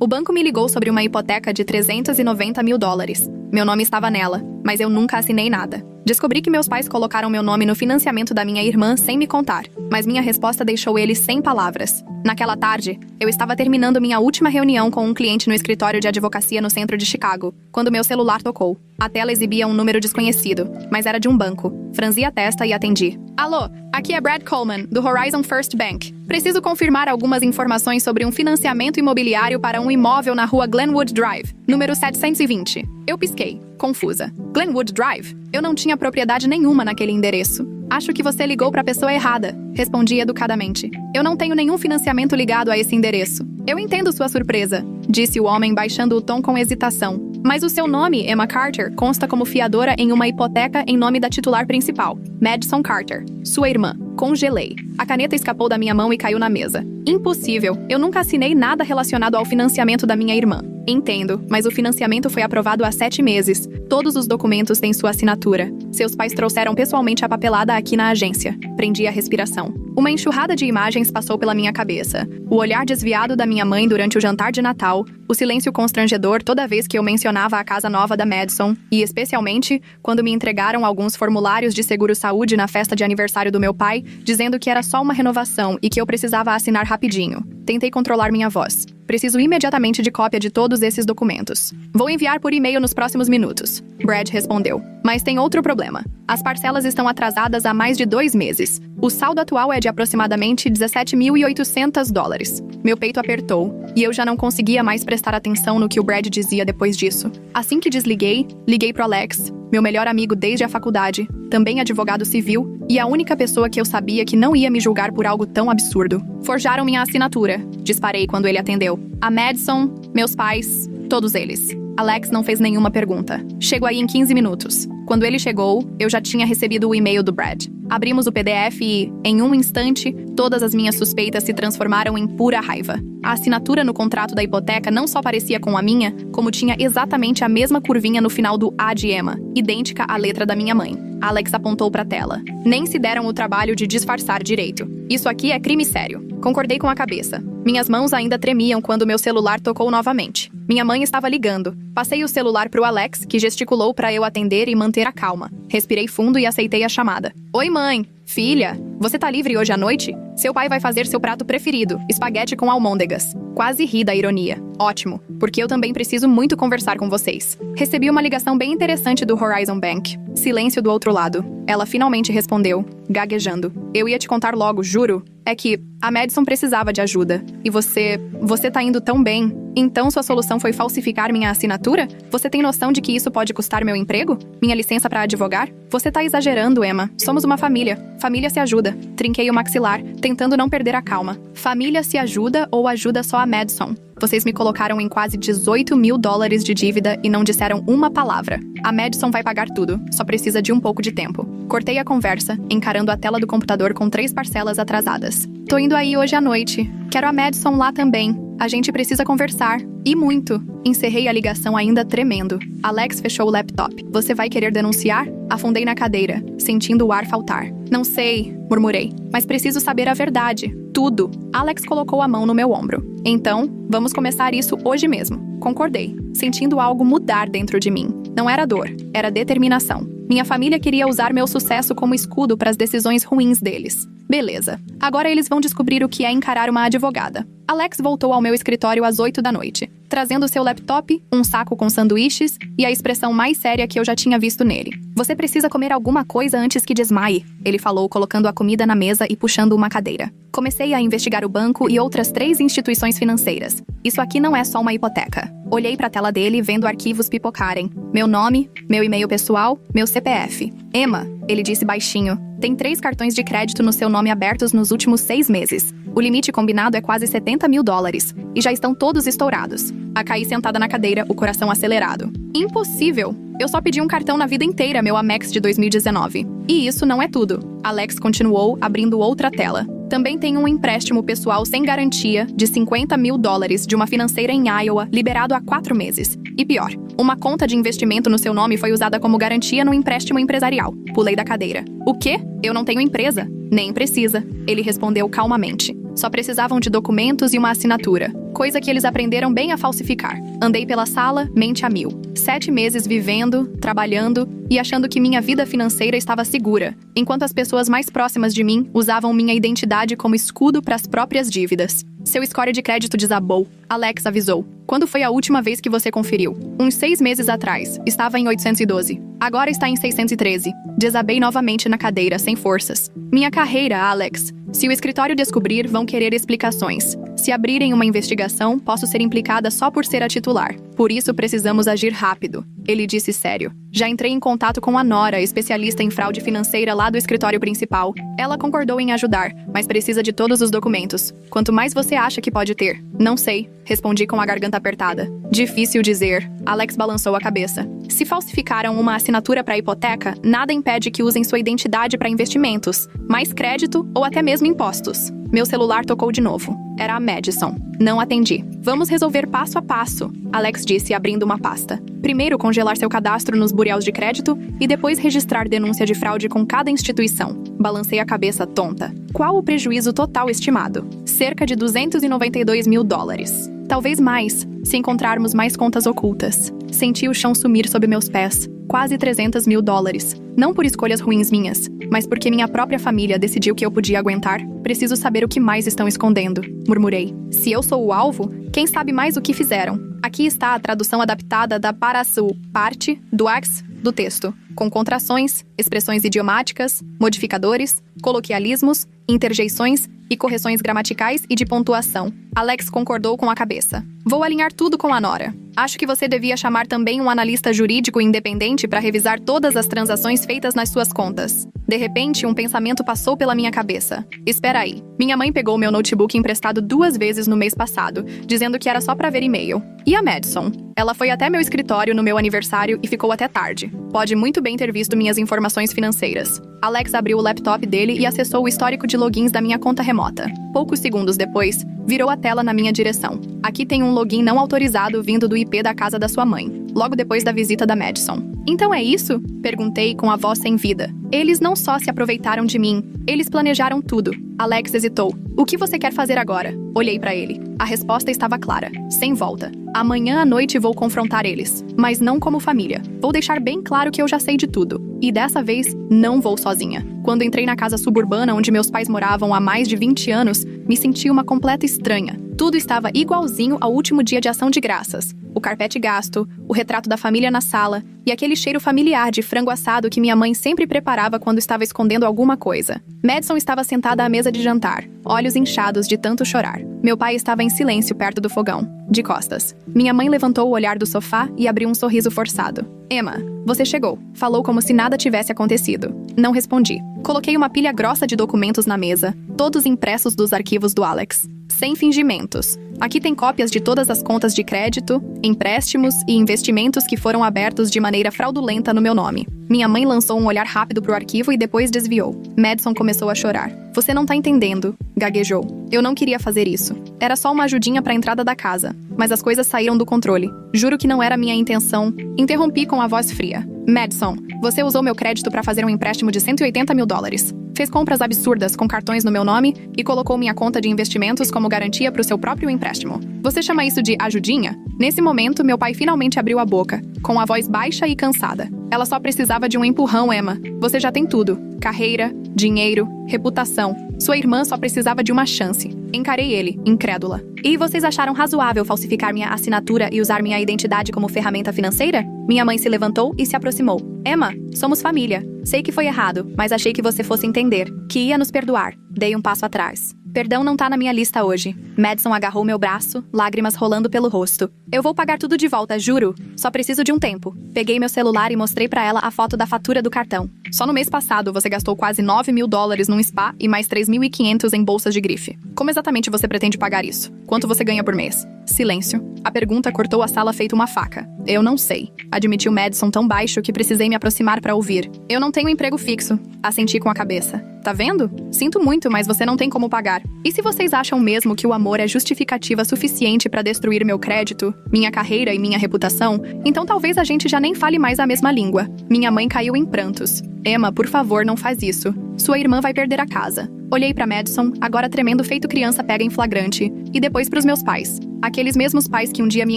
O banco me ligou sobre uma hipoteca de 390 mil dólares. Meu nome estava nela, mas eu nunca assinei nada. Descobri que meus pais colocaram meu nome no financiamento da minha irmã sem me contar, mas minha resposta deixou eles sem palavras. Naquela tarde, eu estava terminando minha última reunião com um cliente no escritório de advocacia no centro de Chicago, quando meu celular tocou. A tela exibia um número desconhecido, mas era de um banco. Franzi a testa e atendi. Alô, aqui é Brad Coleman, do Horizon First Bank. Preciso confirmar algumas informações sobre um financiamento imobiliário para um imóvel na rua Glenwood Drive, número 720. Eu pisquei, confusa. Glenwood Drive? Eu não tinha propriedade nenhuma naquele endereço. Acho que você ligou para a pessoa errada, respondi educadamente. Eu não tenho nenhum financiamento ligado a esse endereço. Eu entendo sua surpresa, disse o homem baixando o tom com hesitação. Mas o seu nome, Emma Carter, consta como fiadora em uma hipoteca em nome da titular principal, Madison Carter, sua irmã. Congelei. A caneta escapou da minha mão e caiu na mesa. Impossível. Eu nunca assinei nada relacionado ao financiamento da minha irmã. Entendo, mas o financiamento foi aprovado há 7 meses. Todos os documentos têm sua assinatura. Seus pais trouxeram pessoalmente a papelada aqui na agência. Prendi a respiração. Uma enxurrada de imagens passou pela minha cabeça. O olhar desviado da minha mãe durante o jantar de Natal, o silêncio constrangedor toda vez que eu mencionava a casa nova da Madison, e especialmente quando me entregaram alguns formulários de seguro-saúde na festa de aniversário do meu pai, dizendo que era só uma renovação e que eu precisava assinar rapidinho. Tentei controlar minha voz. Preciso imediatamente de cópia de todos esses documentos. Vou enviar por e-mail nos próximos minutos. Brad respondeu. Mas tem outro problema. As parcelas estão atrasadas há mais de 2 meses. O saldo atual é de aproximadamente 17.800 dólares. Meu peito apertou, e eu já não conseguia mais prestar atenção no que o Brad dizia depois disso. Assim que desliguei, liguei pro Alex, meu melhor amigo desde a faculdade, também advogado civil, e a única pessoa que eu sabia que não ia me julgar por algo tão absurdo. Forjaram minha assinatura, disparei quando ele atendeu. A Madison, meus pais, todos eles. Alex não fez nenhuma pergunta. Chego aí em 15 minutos. Quando ele chegou, eu já tinha recebido o e-mail do Brad. Abrimos o PDF e, em um instante, todas as minhas suspeitas se transformaram em pura raiva. A assinatura no contrato da hipoteca não só parecia com a minha, como tinha exatamente a mesma curvinha no final do A de Emma, idêntica à letra da minha mãe. Alex apontou para a tela. Nem se deram o trabalho de disfarçar direito. Isso aqui é crime sério. Concordei com a cabeça. Minhas mãos ainda tremiam quando meu celular tocou novamente. Minha mãe estava ligando. Passei o celular para o Alex, que gesticulou para eu atender e manter a calma. Respirei fundo e aceitei a chamada. Oi, mãe. Filha, você tá livre hoje à noite? Seu pai vai fazer seu prato preferido, espaguete com almôndegas. Quase ri da ironia. Ótimo, porque eu também preciso muito conversar com vocês. Recebi uma ligação bem interessante do Horizon Bank. Silêncio do outro lado. Ela finalmente respondeu, gaguejando. Eu ia te contar logo, juro. É que a Madison precisava de ajuda. E você tá indo tão bem. Então sua solução foi falsificar minha assinatura? Você tem noção de que isso pode custar meu emprego? Minha licença para advogar? Você tá exagerando, Emma. Somos uma família. Família se ajuda. Trinquei o maxilar, tentando não perder a calma. Família se ajuda ou ajuda só a Madison? Vocês me colocaram em quase 18 mil dólares de dívida e não disseram uma palavra. A Madison vai pagar tudo, só precisa de um pouco de tempo. Cortei a conversa, encarando a tela do computador com 3 parcelas atrasadas. Tô indo aí hoje à noite. Quero a Madison lá também. A gente precisa conversar. E muito. Encerrei a ligação ainda tremendo. Alex fechou o laptop. Você vai querer denunciar? Afundei na cadeira, sentindo o ar faltar. Não sei, murmurei. Mas preciso saber a verdade. Tudo. Alex colocou a mão no meu ombro. Então, vamos começar isso hoje mesmo. Concordei, sentindo algo mudar dentro de mim. Não era dor, era determinação. Minha família queria usar meu sucesso como escudo para as decisões ruins deles. Beleza. Agora eles vão descobrir o que é encarar uma advogada. Alex voltou ao meu escritório às 8 da noite, trazendo seu laptop, um saco com sanduíches e a expressão mais séria que eu já tinha visto nele. Você precisa comer alguma coisa antes que desmaie, ele falou, colocando a comida na mesa e puxando uma cadeira. Comecei a investigar o banco e outras 3 instituições financeiras. Isso aqui não é só uma hipoteca. Olhei para a tela dele, vendo arquivos pipocarem. Meu nome, meu e-mail pessoal, meu CPF. Emma, ele disse baixinho, tem 3 cartões de crédito no seu nome abertos nos últimos 6 meses. O limite combinado é quase 70 mil dólares, e já estão todos estourados. Caí sentada na cadeira, o coração acelerado. Impossível! Eu só pedi um cartão na vida inteira, meu Amex de 2019. E isso não é tudo. Alex continuou, abrindo outra tela. Também tem um empréstimo pessoal sem garantia de 50 mil dólares de uma financeira em Iowa, liberado há 4 meses. E pior, uma conta de investimento no seu nome foi usada como garantia no empréstimo empresarial. Pulei da cadeira. O quê? Eu não tenho empresa. Nem precisa, ele respondeu calmamente. Só precisavam de documentos e uma assinatura, coisa que eles aprenderam bem a falsificar. Andei pela sala, mente a mil. 7 meses vivendo, trabalhando e achando que minha vida financeira estava segura, enquanto as pessoas mais próximas de mim usavam minha identidade como escudo para as próprias dívidas. Seu score de crédito desabou, Alex avisou. Quando foi a última vez que você conferiu? Uns 6 meses atrás. Estava em 812. Agora está em 613. Desabei novamente na cadeira, sem forças. Minha carreira, Alex. Se o escritório descobrir, vão querer explicações. Se abrirem uma investigação, posso ser implicada só por ser a titular. Por isso, precisamos agir rápido. Ele disse sério. Já entrei em contato com a Nora, especialista em fraude financeira lá do escritório principal. Ela concordou em ajudar, mas precisa de todos os documentos. Quanto mais você acha que pode ter? Não sei, respondi com a garganta apertada. Difícil dizer. Alex balançou a cabeça. Se falsificaram uma assinatura para hipoteca, nada impede que usem sua identidade para investimentos, mais crédito ou até mesmo impostos. Meu celular tocou de novo. Era a Madison. Não atendi. Vamos resolver passo a passo, Alex disse, abrindo uma pasta. Primeiro, congelar seu cadastro nos bureaus de crédito e depois registrar denúncia de fraude com cada instituição. Balancei a cabeça tonta. Qual o prejuízo total estimado? Cerca de 292 mil dólares. Talvez mais, se encontrarmos mais contas ocultas. Senti o chão sumir sob meus pés. Quase 300 mil dólares. Não por escolhas ruins minhas, mas porque minha própria família decidiu que eu podia aguentar. Preciso saber o que mais estão escondendo, murmurei. Se eu sou o alvo, quem sabe mais o que fizeram? Aqui está a tradução adaptada da Parasu, parte, do Ax, do texto, com contrações, expressões idiomáticas, modificadores, coloquialismos, interjeições e correções gramaticais e de pontuação. Alex concordou com a cabeça. Vou alinhar tudo com a Nora. Acho que você devia chamar também um analista jurídico independente para revisar todas as transações feitas nas suas contas. De repente, um pensamento passou pela minha cabeça. Espera aí. Minha mãe pegou meu notebook emprestado 2 vezes no mês passado, dizendo que era só para ver e-mail. E a Madison? Ela foi até meu escritório no meu aniversário e ficou até tarde. Pode muito bem ter visto minhas informações financeiras. Alex abriu o laptop dele e acessou o histórico de logins da minha conta remota. Poucos segundos depois, virou a tela na minha direção. Aqui tem um login não autorizado vindo do IP da casa da sua mãe, logo depois da visita da Madison. Então é isso? Perguntei com a voz sem vida. Eles não só se aproveitaram de mim, eles planejaram tudo. Alex hesitou. O que você quer fazer agora? Olhei para ele. A resposta estava clara, sem volta. Amanhã à noite vou confrontar eles, mas não como família. Vou deixar bem claro que eu já sei de tudo. E dessa vez, não vou sozinha. Quando entrei na casa suburbana onde meus pais moravam há mais de 20 anos, me senti uma completa estranha. Tudo estava igualzinho ao último dia de ação de graças. O carpete gasto, o retrato da família na sala e aquele cheiro familiar de frango assado que minha mãe sempre preparava quando estava escondendo alguma coisa. Madison estava sentada à mesa de jantar, olhos inchados de tanto chorar. Meu pai estava em silêncio perto do fogão, de costas. Minha mãe levantou o olhar do sofá e abriu um sorriso forçado. Emma, você chegou. Falou como se nada tivesse acontecido. Não respondi. Coloquei uma pilha grossa de documentos na mesa, todos impressos dos arquivos do Alex. Sem fingimentos. Aqui tem cópias de todas as contas de crédito, empréstimos e investimentos que foram abertos de maneira fraudulenta no meu nome. Minha mãe lançou um olhar rápido pro arquivo e depois desviou. Madison começou a chorar. Você não tá entendendo, gaguejou. Eu não queria fazer isso. Era só uma ajudinha pra entrada da casa. Mas as coisas saíram do controle. Juro que não era minha intenção. Interrompi com a voz fria. Madison, você usou meu crédito pra fazer um empréstimo de 180 mil dólares. Fez compras absurdas com cartões no meu nome e colocou minha conta de investimentos como garantia pro seu próprio empréstimo. Você chama isso de ajudinha? Nesse momento, meu pai finalmente abriu a boca, com a voz baixa e cansada. Ela só precisava de um empurrão, Emma. Você já tem tudo. Carreira, dinheiro, reputação. Sua irmã só precisava de uma chance. Encarei ele, incrédula. E vocês acharam razoável falsificar minha assinatura e usar minha identidade como ferramenta financeira? Minha mãe se levantou e se aproximou. Emma, somos família. Sei que foi errado, mas achei que você fosse entender, que ia nos perdoar. Dei um passo atrás. Perdão não tá na minha lista hoje. Madison agarrou meu braço, lágrimas rolando pelo rosto. Eu vou pagar tudo de volta, juro. Só preciso de um tempo. Peguei meu celular e mostrei pra ela a foto da fatura do cartão. Só no mês passado você gastou quase 9 mil dólares num spa e mais 3.500 em bolsas de grife. Como exatamente você pretende pagar isso? Quanto você ganha por mês? Silêncio. A pergunta cortou a sala feito uma faca. Eu não sei. Admitiu Madison tão baixo que precisei me aproximar pra ouvir. Eu não tenho emprego fixo. Assenti com a cabeça. Tá vendo? Sinto muito, mas você não tem como pagar. E se vocês acham mesmo que o amor é justificativa suficiente pra destruir meu crédito, minha carreira e minha reputação, então talvez a gente já nem fale mais a mesma língua. Minha mãe caiu em prantos. Emma, por favor, não faz isso. Sua irmã vai perder a casa. Olhei pra Madison, agora tremendo feito criança pega em flagrante, e depois pros meus pais. Aqueles mesmos pais que um dia me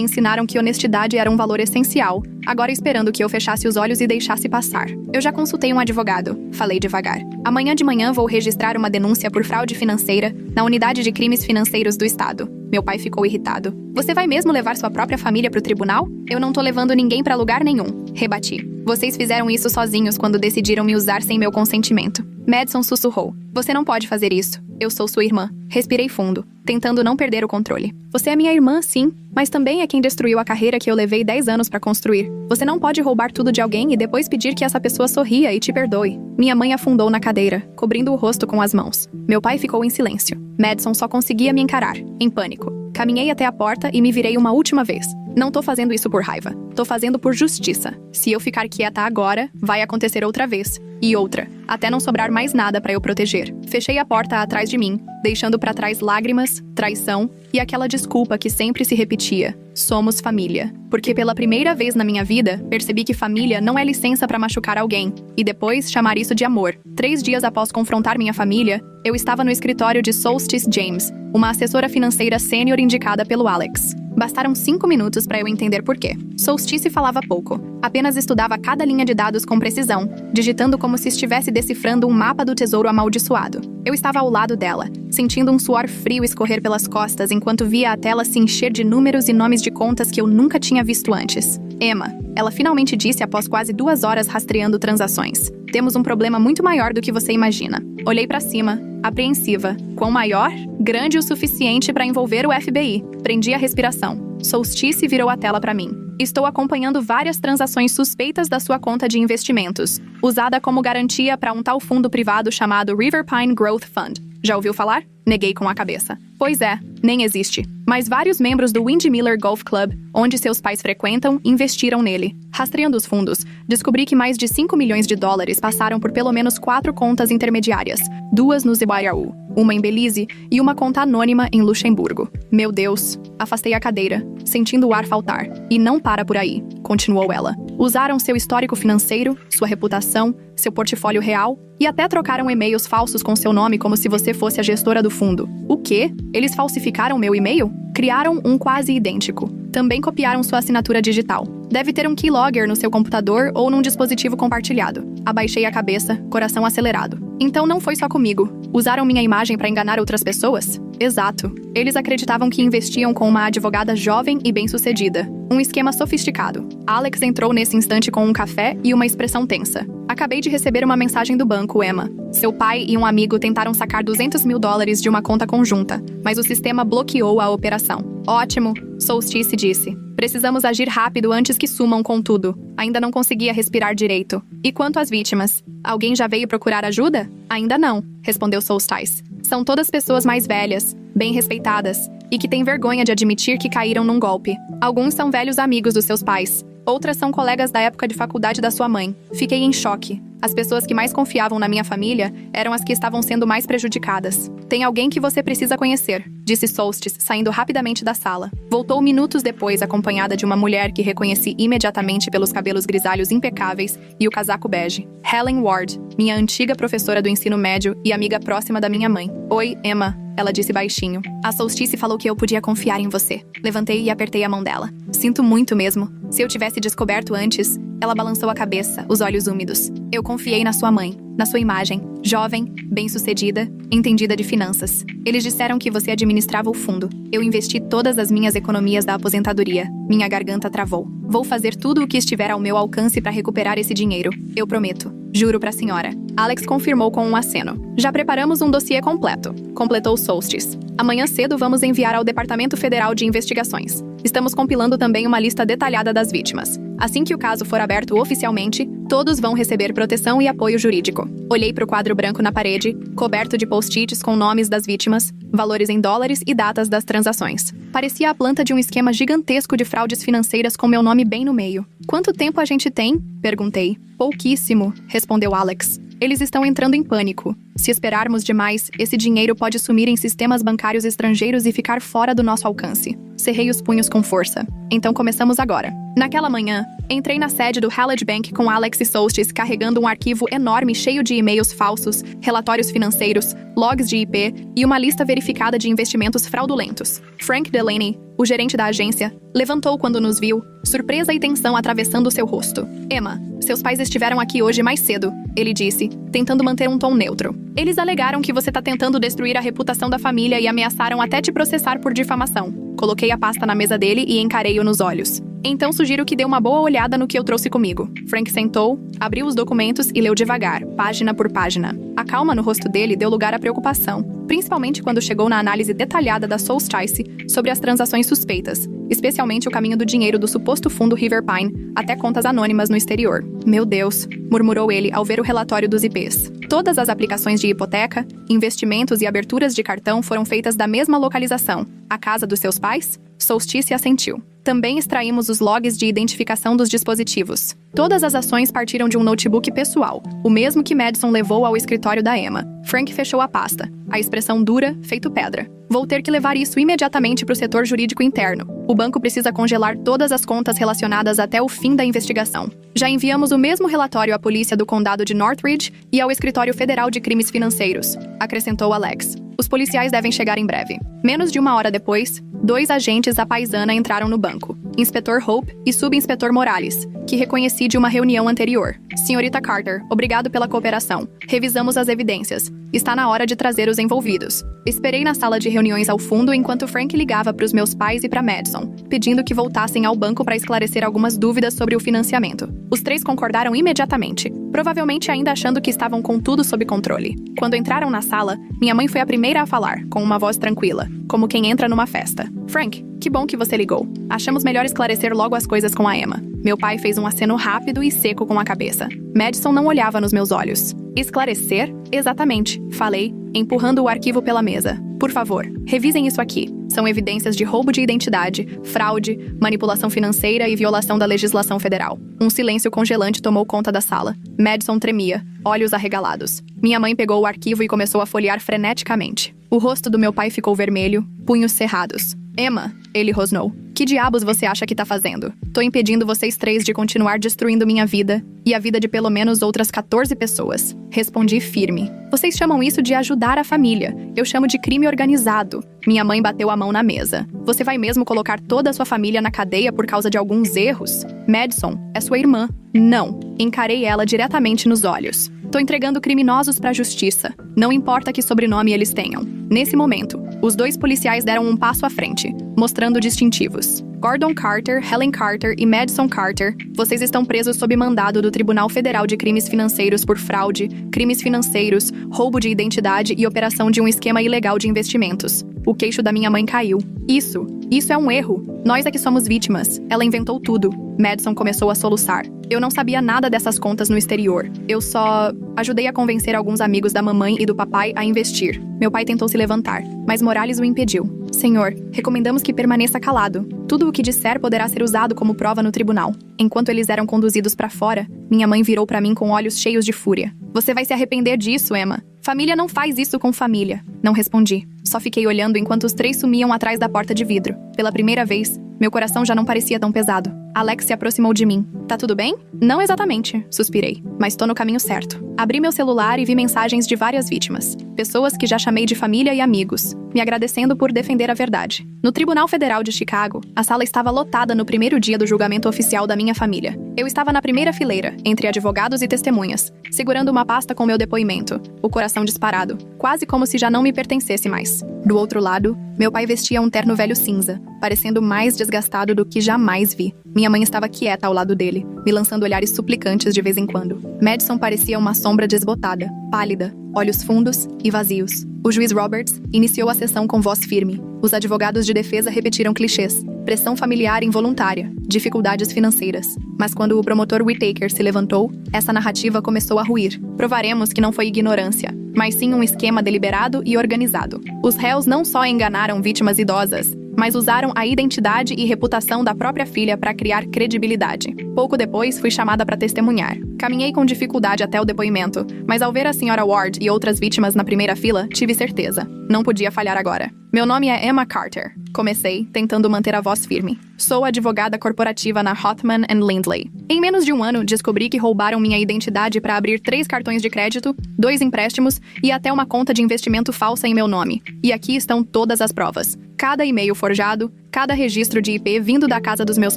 ensinaram que honestidade era um valor essencial, agora esperando que eu fechasse os olhos e deixasse passar. Eu já consultei um advogado, falei devagar. Amanhã de manhã vou registrar uma denúncia por fraude financeira na Unidade de Crimes Financeiros do Estado. Meu pai ficou irritado. Você vai mesmo levar sua própria família pro tribunal? Eu não tô levando ninguém pra lugar nenhum, rebati. Vocês fizeram isso sozinhos quando decidiram me usar sem meu consentimento. Madison sussurrou. Você não pode fazer isso. Eu sou sua irmã. Respirei fundo, tentando não perder o controle. Você é minha irmã, sim, mas também é quem destruiu a carreira que eu levei 10 anos pra construir. Você não pode roubar tudo de alguém e depois pedir que essa pessoa sorria e te perdoe. Minha mãe afundou na cadeira, cobrindo o rosto com as mãos. Meu pai ficou em silêncio. Madison só conseguia me encarar, em pânico. Caminhei até a porta e me virei uma última vez. Não tô fazendo isso por raiva. Tô fazendo por justiça. Se eu ficar quieta agora, vai acontecer outra vez. E outra. Até não sobrar mais nada pra eu proteger. Fechei a porta atrás de mim, deixando pra trás lágrimas, traição e aquela desculpa que sempre se repetia. Somos família. Porque pela primeira vez na minha vida, percebi que família não é licença pra machucar alguém. E depois, chamar isso de amor. 3 dias após confrontar minha família, eu estava no escritório de Solstice James, uma assessora financeira sênior indicada pelo Alex. Bastaram 5 minutos para eu entender por quê. Solstice falava pouco. Apenas estudava cada linha de dados com precisão, digitando como se estivesse decifrando um mapa do tesouro amaldiçoado. Eu estava ao lado dela, sentindo um suor frio escorrer pelas costas enquanto via a tela se encher de números e nomes de contas que eu nunca tinha visto antes. Emma, ela finalmente disse após quase 2 horas rastreando transações. Temos um problema muito maior do que você imagina. Olhei para cima, apreensiva. Quão maior? Grande o suficiente para envolver o FBI. Prendi a respiração. Solstice virou a tela para mim. Estou acompanhando várias transações suspeitas da sua conta de investimentos, usada como garantia para um tal fundo privado chamado Riverpine Growth Fund. Já ouviu falar? Neguei com a cabeça. Pois é, nem existe. Mas vários membros do Windmiller Golf Club, onde seus pais frequentam, investiram nele. Rastreando os fundos, descobri que mais de 5 milhões de dólares passaram por pelo menos 4 contas intermediárias, 2 no Zimbábue, uma em Belize e uma conta anônima em Luxemburgo. Meu Deus! Afastei a cadeira, sentindo o ar faltar. E não para por aí, continuou ela. Usaram seu histórico financeiro, sua reputação, seu portfólio real e até trocaram e-mails falsos com seu nome como se você fosse a gestora do fundo. O quê? Eles falsificaram meu e-mail? Criaram um quase idêntico. Também copiaram sua assinatura digital. Deve ter um keylogger no seu computador ou num dispositivo compartilhado. Abaixei a cabeça, coração acelerado. Então não foi só comigo. Usaram minha imagem para enganar outras pessoas? Exato. Eles acreditavam que investiam com uma advogada jovem e bem-sucedida. Um esquema sofisticado. Alex entrou nesse instante com um café e uma expressão tensa. Acabei de receber uma mensagem do banco, Emma. Seu pai e um amigo tentaram sacar $200 mil de uma conta conjunta, mas o sistema bloqueou a operação. Ótimo, Solstice disse. Precisamos agir rápido antes que sumam com tudo. Ainda não conseguia respirar direito. E quanto às vítimas? Alguém já veio procurar ajuda? Ainda não, respondeu Solstice. São todas pessoas mais velhas, bem respeitadas, e que têm vergonha de admitir que caíram num golpe. Alguns são velhos amigos dos seus pais. Outras são colegas da época de faculdade da sua mãe. Fiquei em choque. As pessoas que mais confiavam na minha família eram as que estavam sendo mais prejudicadas. Tem alguém que você precisa conhecer, disse Solstice, saindo rapidamente da sala. Voltou minutos depois, acompanhada de uma mulher que reconheci imediatamente pelos cabelos grisalhos impecáveis e o casaco bege. Helen Ward, minha antiga professora do ensino médio e amiga próxima da minha mãe. Oi, Emma, ela disse baixinho. A Solstice falou que eu podia confiar em você. Levantei e apertei a mão dela. Sinto muito mesmo. Se eu tivesse descoberto antes... Ela balançou a cabeça, os olhos úmidos. Eu confiei na sua mãe, na sua imagem. Jovem, bem-sucedida, entendida de finanças. Eles disseram que você administrava o fundo. Eu investi todas as minhas economias da aposentadoria. Minha garganta travou. Vou fazer tudo o que estiver ao meu alcance para recuperar esse dinheiro. Eu prometo. Juro pra senhora. Alex confirmou com um aceno. Já preparamos um dossiê completo, completou Solstice. Amanhã cedo vamos enviar ao Departamento Federal de Investigações. Estamos compilando também uma lista detalhada das vítimas. Assim que o caso for aberto oficialmente, todos vão receber proteção e apoio jurídico. Olhei para o quadro branco na parede, coberto de post-its com nomes das vítimas, valores em dólares e datas das transações. Parecia a planta de um esquema gigantesco de fraudes financeiras com meu nome bem no meio. Quanto tempo a gente tem? Perguntei. Pouquíssimo, respondeu Alex. Eles estão entrando em pânico. Se esperarmos demais, esse dinheiro pode sumir em sistemas bancários estrangeiros e ficar fora do nosso alcance. Cerrei os punhos com força. Então começamos agora. Naquela manhã, Entrei na sede do Hallett Bank com Alex Soltis carregando um arquivo enorme cheio de e-mails falsos, relatórios financeiros, logs de IP e uma lista verificada de investimentos fraudulentos. Frank Delaney, o gerente da agência, levantou quando nos viu, surpresa e tensão atravessando seu rosto. Emma, seus pais estiveram aqui hoje mais cedo, ele disse, tentando manter um tom neutro. Eles alegaram que você está tentando destruir a reputação da família e ameaçaram até te processar por difamação. Coloquei a pasta na mesa dele e encarei-o nos olhos. Então sugiro que dê uma boa olhada no que eu trouxe comigo. Frank sentou, abriu os documentos e leu devagar, página por página. A calma no rosto dele deu lugar à preocupação, principalmente quando chegou na análise detalhada da Solstice sobre as transações suspeitas, especialmente o caminho do dinheiro do suposto fundo Riverpine até contas anônimas no exterior. Meu Deus, murmurou ele ao ver o relatório dos IPs. Todas as aplicações de hipoteca, investimentos e aberturas de cartão foram feitas da mesma localização, a casa dos seus pais? Solstice assentiu. Também extraímos os logs de identificação dos dispositivos. Todas as ações partiram de um notebook pessoal, o mesmo que Madison levou ao escritório da Emma. Frank fechou a pasta. A expressão dura, feito pedra. Vou ter que levar isso imediatamente para o setor jurídico interno. O banco precisa congelar todas as contas relacionadas até o fim da investigação. Já enviamos o mesmo relatório à polícia do condado de Northridge e ao escritório federal de crimes financeiros, acrescentou Alex. Os policiais devem chegar em breve. Menos de 1 hora depois, 2 agentes à paisana entraram no banco. Inspetor Hope e Subinspetor Morales, que reconheci de uma reunião anterior. Senhorita Carter, obrigado pela cooperação. Revisamos as evidências. Está na hora de trazer os envolvidos. Esperei na sala de reuniões ao fundo enquanto Frank ligava para os meus pais e para Madison, pedindo que voltassem ao banco para esclarecer algumas dúvidas sobre o financiamento. Os 3 concordaram imediatamente, provavelmente ainda achando que estavam com tudo sob controle. Quando entraram na sala, minha mãe foi a primeira a falar, com uma voz tranquila, como quem entra numa festa. Frank, que bom que você ligou. Achamos melhor esclarecer logo as coisas com a Emma. Meu pai fez um aceno rápido e seco com a cabeça. Madison não olhava nos meus olhos. Esclarecer? Exatamente, falei, empurrando o arquivo pela mesa. Por favor, revisem isso aqui. São evidências de roubo de identidade, fraude, manipulação financeira e violação da legislação federal. Um silêncio congelante tomou conta da sala. Madison tremia, olhos arregalados. Minha mãe pegou o arquivo e começou a folhear freneticamente. O rosto do meu pai ficou vermelho, punhos cerrados. Emma, ele rosnou. Que diabos você acha que tá fazendo? Tô impedindo vocês 3 de continuar destruindo minha vida e a vida de pelo menos outras 14 pessoas. Respondi firme. Vocês chamam isso de ajudar a família. Eu chamo de crime organizado. Minha mãe bateu a mão na mesa. Você vai mesmo colocar toda a sua família na cadeia por causa de alguns erros? Madison, é sua irmã. Não. Encarei ela diretamente nos olhos. Tô entregando criminosos pra justiça. Não importa que sobrenome eles tenham. Nesse momento, os 2 policiais deram um passo à frente, mostrando distintivos. Gordon Carter, Helen Carter e Madison Carter, vocês estão presos sob mandado do Tribunal Federal de Crimes Financeiros por fraude, crimes financeiros, roubo de identidade e operação de um esquema ilegal de investimentos. O queixo da minha mãe caiu. Isso é um erro. Nós é que somos vítimas. Ela inventou tudo. Madison começou a soluçar. Eu não sabia nada dessas contas no exterior. Eu só ajudei a convencer alguns amigos da mamãe e do papai a investir. Meu pai tentou se levantar, mas Morales o impediu. Senhor, recomendamos que permaneça calado. Tudo o que disser poderá ser usado como prova no tribunal. Enquanto eles eram conduzidos para fora, minha mãe virou para mim com olhos cheios de fúria. Você vai se arrepender disso, Emma. Família não faz isso com família. Não respondi. Só fiquei olhando enquanto os 3 sumiam atrás da porta de vidro. Pela primeira vez, meu coração já não parecia tão pesado. Alex se aproximou de mim. Tá tudo bem? Não exatamente, suspirei. Mas tô no caminho certo. Abri meu celular e vi mensagens de várias vítimas. Pessoas que já chamei de família e amigos, me agradecendo por defender a verdade. No Tribunal Federal de Chicago, a sala estava lotada no primeiro dia do julgamento oficial da minha família. Eu estava na primeira fileira, entre advogados e testemunhas, segurando uma pasta com meu depoimento, o coração disparado, quase como se já não me pertencesse mais. Do outro lado, meu pai vestia um terno velho cinza, parecendo mais desgastado do que jamais vi. Minha mãe estava quieta ao lado dele, me lançando olhares suplicantes de vez em quando. Madison parecia uma sombra desbotada, pálida, olhos fundos e vazios. O juiz Roberts iniciou a sessão com voz firme. Os advogados de defesa repetiram clichês. Pressão familiar involuntária, dificuldades financeiras. Mas quando o promotor Whittaker se levantou, essa narrativa começou a ruir. Provaremos que não foi ignorância, mas sim um esquema deliberado e organizado. Os réus não só enganaram vítimas idosas, mas usaram a identidade e reputação da própria filha para criar credibilidade. Pouco depois, fui chamada para testemunhar. Caminhei com dificuldade até o depoimento, mas ao ver a Sra. Ward e outras vítimas na primeira fila, tive certeza. Não podia falhar agora. Meu nome é Emma Carter. Comecei, tentando manter a voz firme. Sou advogada corporativa na Hoffman & Lindley. Em menos de um ano, descobri que roubaram minha identidade para abrir 3 cartões de crédito, 2 empréstimos e até uma conta de investimento falsa em meu nome. E aqui estão todas as provas. Cada e-mail forjado, cada registro de IP vindo da casa dos meus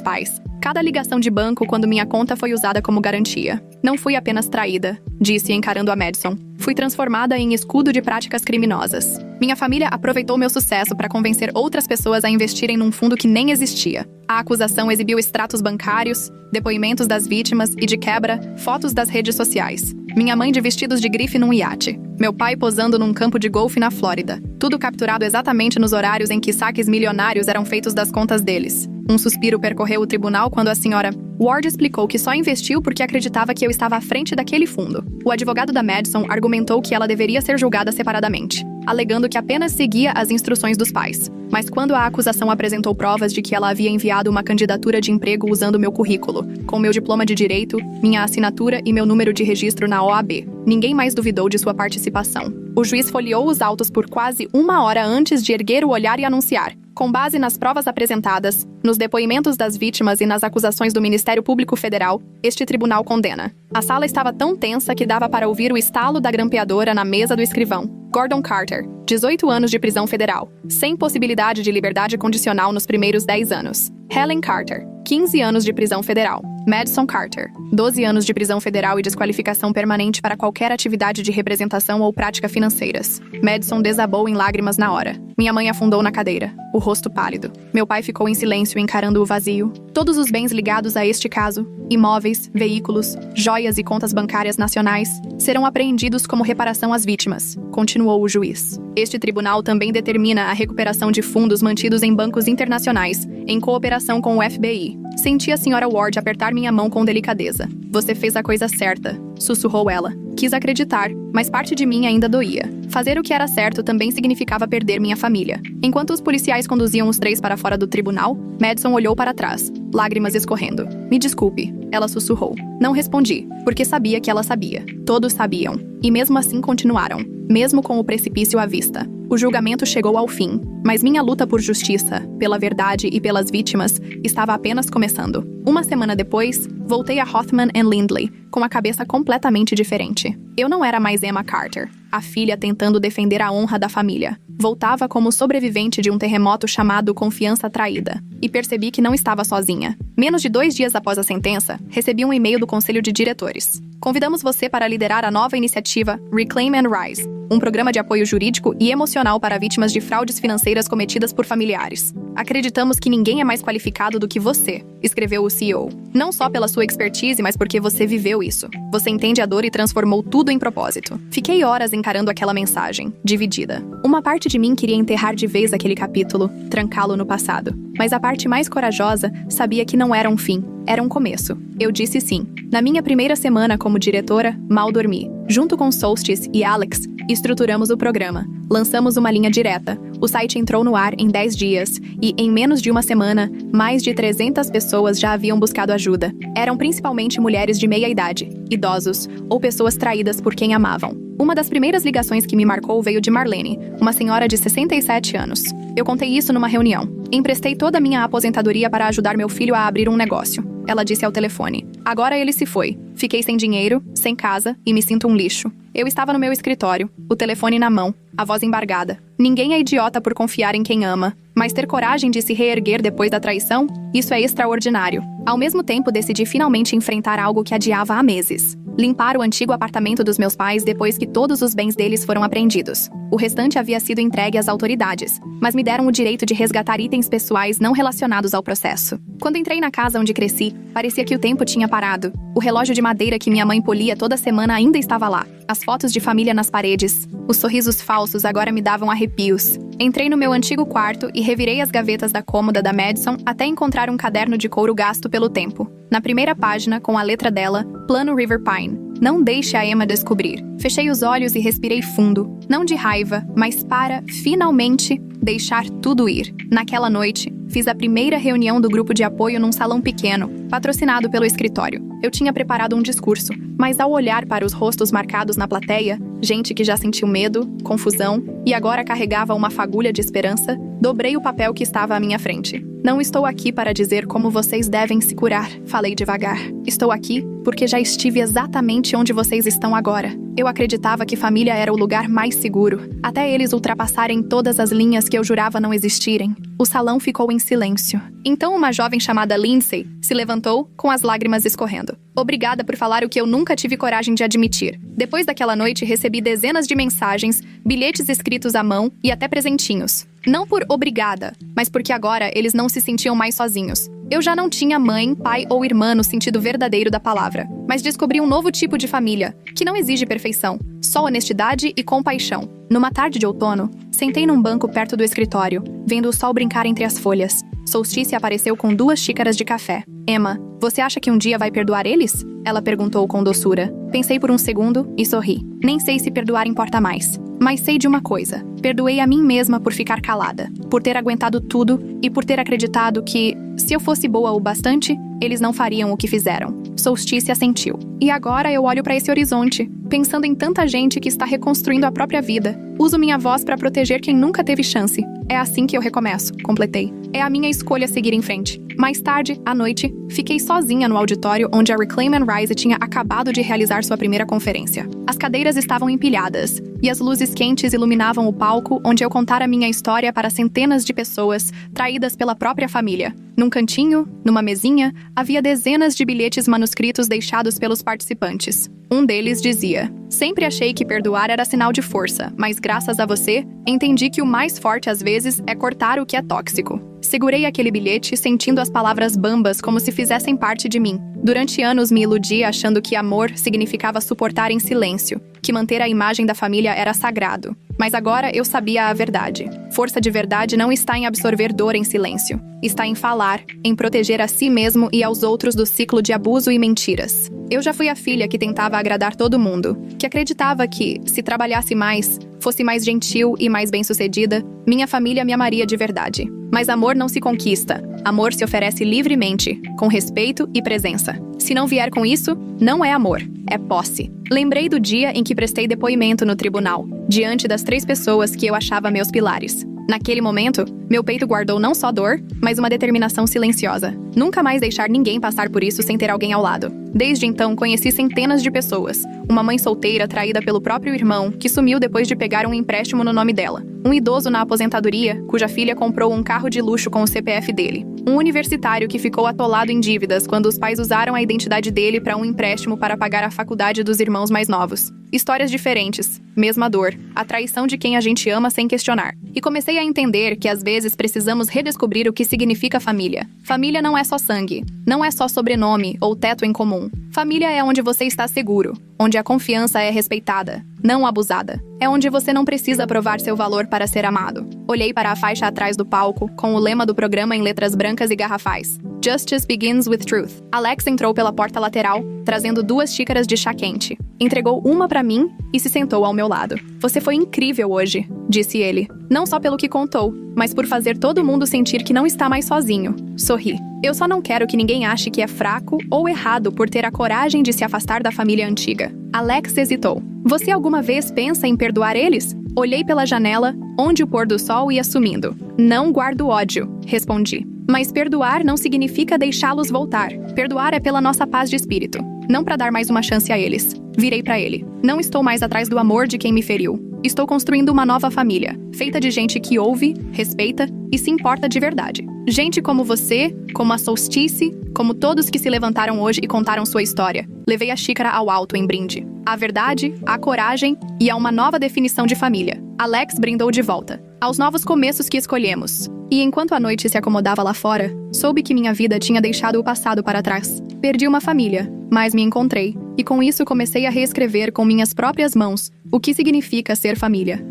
pais, cada ligação de banco quando minha conta foi usada como garantia. Não fui apenas traída, disse encarando a Madison. Fui transformada em escudo de práticas criminosas. Minha família aproveitou meu sucesso para convencer outras pessoas a investirem num fundo que nem existia. A acusação exibiu extratos bancários, depoimentos das vítimas e, de quebra, fotos das redes sociais. Minha mãe de vestidos de grife num iate. Meu pai posando num campo de golfe na Flórida. Tudo capturado exatamente nos horários em que saques milionários eram feitos das contas deles. Um suspiro percorreu o tribunal quando a senhora Ward explicou que só investiu porque acreditava que eu estava à frente daquele fundo. O advogado da Madison argumentou que ela deveria ser julgada separadamente, alegando que apenas seguia as instruções dos pais. Mas quando a acusação apresentou provas de que ela havia enviado uma candidatura de emprego usando meu currículo, com meu diploma de direito, minha assinatura e meu número de registro na OAB, ninguém mais duvidou de sua participação. O juiz folheou os autos por quase 1 hora antes de erguer o olhar e anunciar: com base nas provas apresentadas, nos depoimentos das vítimas e nas acusações do Ministério Público Federal, este tribunal condena. A sala estava tão tensa que dava para ouvir o estalo da grampeadora na mesa do escrivão. Gordon Carter, 18 anos de prisão federal, sem possibilidade de liberdade condicional nos primeiros 10 anos. Helen Carter, 15 anos de prisão federal. Madison Carter, 12 anos de prisão federal e desqualificação permanente para qualquer atividade de representação ou prática financeiras. Madison desabou em lágrimas na hora. Minha mãe afundou na cadeira, o rosto pálido. Meu pai ficou em silêncio encarando o vazio. Todos os bens ligados a este caso, imóveis, veículos, joias e contas bancárias nacionais, serão apreendidos como reparação às vítimas, continuou o juiz. Este tribunal também determina a recuperação de fundos mantidos em bancos internacionais, em cooperação com o FBI. Senti a senhora Ward apertar minha mão com delicadeza. Você fez a coisa certa, sussurrou ela. Quis acreditar, mas parte de mim ainda doía. Fazer o que era certo também significava perder minha família. Enquanto os policiais conduziam os 3 para fora do tribunal, Madison olhou para trás, lágrimas escorrendo. Me desculpe, ela sussurrou. Não respondi, porque sabia que ela sabia. Todos sabiam. E mesmo assim continuaram, mesmo com o precipício à vista. O julgamento chegou ao fim, mas minha luta por justiça, pela verdade e pelas vítimas estava apenas começando. 1 semana depois, voltei a Hoffman & Lindley, com a cabeça completamente diferente. Eu não era mais Emma Carter, a filha tentando defender a honra da família. Voltava como sobrevivente de um terremoto chamado Confiança Traída, e percebi que não estava sozinha. Menos de 2 dias após a sentença, recebi um e-mail do Conselho de Diretores. Convidamos você para liderar a nova iniciativa Reclaim and Rise, um programa de apoio jurídico e emocional para vítimas de fraudes financeiras cometidas por familiares. Acreditamos que ninguém é mais qualificado do que você, escreveu o CEO. Não só pela sua expertise, mas porque você viveu isso. Você entende a dor e transformou tudo em propósito. Fiquei horas encarando aquela mensagem, dividida. Uma parte de mim queria enterrar de vez aquele capítulo, trancá-lo no passado. Mas a parte mais corajosa sabia que não era um fim, era um começo. Eu disse sim. Na minha primeira semana como diretora, mal dormi. Junto com Solstice e Alex, estruturamos o programa. Lançamos uma linha direta. O site entrou no ar em 10 dias e, em menos de 1 semana, mais de 300 pessoas já haviam buscado ajuda. Eram principalmente mulheres de meia idade, idosos ou pessoas traídas por quem amavam. Uma das primeiras ligações que me marcou veio de Marlene, uma senhora de 67 anos. Eu contei isso numa reunião. Emprestei toda a minha aposentadoria para ajudar meu filho a abrir um negócio. Ela disse ao telefone. Agora ele se foi. Fiquei sem dinheiro, sem casa e me sinto um lixo. Eu estava no meu escritório, o telefone na mão, a voz embargada. Ninguém é idiota por confiar em quem ama, mas ter coragem de se reerguer depois da traição, isso é extraordinário. Ao mesmo tempo, decidi finalmente enfrentar algo que adiava há meses. Limpar o antigo apartamento dos meus pais depois que todos os bens deles foram apreendidos. O restante havia sido entregue às autoridades, mas me deram o direito de resgatar itens pessoais não relacionados ao processo. Quando entrei na casa onde cresci, parecia que o tempo tinha parado. O relógio de madeira que minha mãe polia toda semana ainda estava lá. As fotos de família nas paredes. Os sorrisos falsos agora me davam arrepios. Entrei no meu antigo quarto e revirei as gavetas da cômoda da Madison até encontrar um caderno de couro gasto pelo tempo. Na primeira página, com a letra dela, Plano River Pine. Não deixe a Emma descobrir. Fechei os olhos e respirei fundo. Não de raiva, mas para, finalmente, deixar tudo ir. Naquela noite, fiz a primeira reunião do grupo de apoio num salão pequeno, patrocinado pelo escritório. Eu tinha preparado um discurso, mas ao olhar para os rostos marcados na plateia, gente que já sentiu medo, confusão e agora carregava uma fagulha de esperança, dobrei o papel que estava à minha frente. Não estou aqui para dizer como vocês devem se curar, falei devagar. Estou aqui porque já estive exatamente onde vocês estão agora. Eu acreditava que família era o lugar mais seguro, até eles ultrapassarem todas as linhas que eu jurava não existirem. O salão ficou em silêncio. Então uma jovem chamada Lindsay se levantou, com as lágrimas escorrendo. Obrigada por falar o que eu nunca tive coragem de admitir. Depois daquela noite, recebi dezenas de mensagens, bilhetes escritos à mão e até presentinhos. Não por obrigada, mas porque agora eles não se sentiam mais sozinhos. Eu já não tinha mãe, pai ou irmã no sentido verdadeiro da palavra, mas descobri um novo tipo de família, que não exige perfeição, só honestidade e compaixão. Numa tarde de outono, sentei num banco perto do escritório, vendo o sol brincar entre as folhas. Solstícia apareceu com 2 xícaras de café. Emma, você acha que um dia vai perdoar eles? Ela perguntou com doçura. Pensei por um segundo e sorri. Nem sei se perdoar importa mais. Mas sei de uma coisa. Perdoei a mim mesma por ficar calada, por ter aguentado tudo e por ter acreditado que, se eu fosse boa o bastante, eles não fariam o que fizeram. Solstícia assentiu. E agora eu olho para esse horizonte, pensando em tanta gente que está reconstruindo a própria vida. Uso minha voz para proteger quem nunca teve chance. É assim que eu recomeço, completei. É a minha escolha seguir em frente. Mais tarde, à noite, fiquei sozinha no auditório onde a Reclaim and Rise tinha acabado de realizar sua primeira conferência. As cadeiras estavam empilhadas, e as luzes quentes iluminavam o palco onde eu contara minha história para centenas de pessoas, traídas pela própria família. Num cantinho, numa mesinha, havia dezenas de bilhetes manuscritos deixados pelos participantes. Um deles dizia: sempre achei que perdoar era sinal de força, mas graças a você, entendi que o mais forte às vezes é cortar o que é tóxico. Segurei aquele bilhete, sentindo as palavras bambas como se fizessem parte de mim. Durante anos me iludi achando que amor significava suportar em silêncio, que manter a imagem da família era sagrado. Mas agora eu sabia a verdade. Força de verdade não está em absorver dor em silêncio. Está em falar, em proteger a si mesmo e aos outros do ciclo de abuso e mentiras. Eu já fui a filha que tentava agradar todo mundo, que acreditava que, se trabalhasse mais, fosse mais gentil e mais bem-sucedida, minha família me amaria de verdade. Mas amor não se conquista. Amor se oferece livremente, com respeito e presença. Se não vier com isso, não é amor, é posse. Lembrei do dia em que prestei depoimento no tribunal, diante das 3 pessoas que eu achava meus pilares. Naquele momento, meu peito guardou não só dor, mas uma determinação silenciosa. Nunca mais deixar ninguém passar por isso sem ter alguém ao lado. Desde então, conheci centenas de pessoas. Uma mãe solteira traída pelo próprio irmão, que sumiu depois de pegar um empréstimo no nome dela. Um idoso na aposentadoria, cuja filha comprou um carro de luxo com o CPF dele. Um universitário que ficou atolado em dívidas quando os pais usaram a identidade dele para um empréstimo para pagar a faculdade dos irmãos mais novos. Histórias diferentes, mesma dor, a traição de quem a gente ama sem questionar. E comecei a entender que às vezes precisamos redescobrir o que significa família. Família não é só sangue, não é só sobrenome ou teto em comum. Família é onde você está seguro, onde a confiança é respeitada, não abusada. É onde você não precisa provar seu valor para ser amado. Olhei para a faixa atrás do palco, com o lema do programa em letras brancas e garrafais. Justice begins with truth. Alex entrou pela porta lateral, trazendo 2 xícaras de chá quente. Entregou uma para mim e se sentou ao meu lado. Você foi incrível hoje, disse ele. Não só pelo que contou, mas por fazer todo mundo sentir que não está mais sozinho. Sorri. Eu só não quero que ninguém ache que é fraco ou errado por ter a coragem de se afastar da família antiga. Alex hesitou. Você alguma vez pensa em perdoar eles? Olhei pela janela, onde o pôr do sol ia sumindo. Não guardo ódio, respondi. Mas perdoar não significa deixá-los voltar. Perdoar é pela nossa paz de espírito, não para dar mais uma chance a eles. Virei para ele. Não estou mais atrás do amor de quem me feriu. Estou construindo uma nova família, feita de gente que ouve, respeita e se importa de verdade. Gente como você, como a Solstice, como todos que se levantaram hoje e contaram sua história. Levei a xícara ao alto em brinde. A verdade, a coragem e a uma nova definição de família. Alex brindou de volta. Aos novos começos que escolhemos. E enquanto a noite se acomodava lá fora, soube que minha vida tinha deixado o passado para trás. Perdi uma família, mas me encontrei. E com isso comecei a reescrever com minhas próprias mãos o que significa ser família.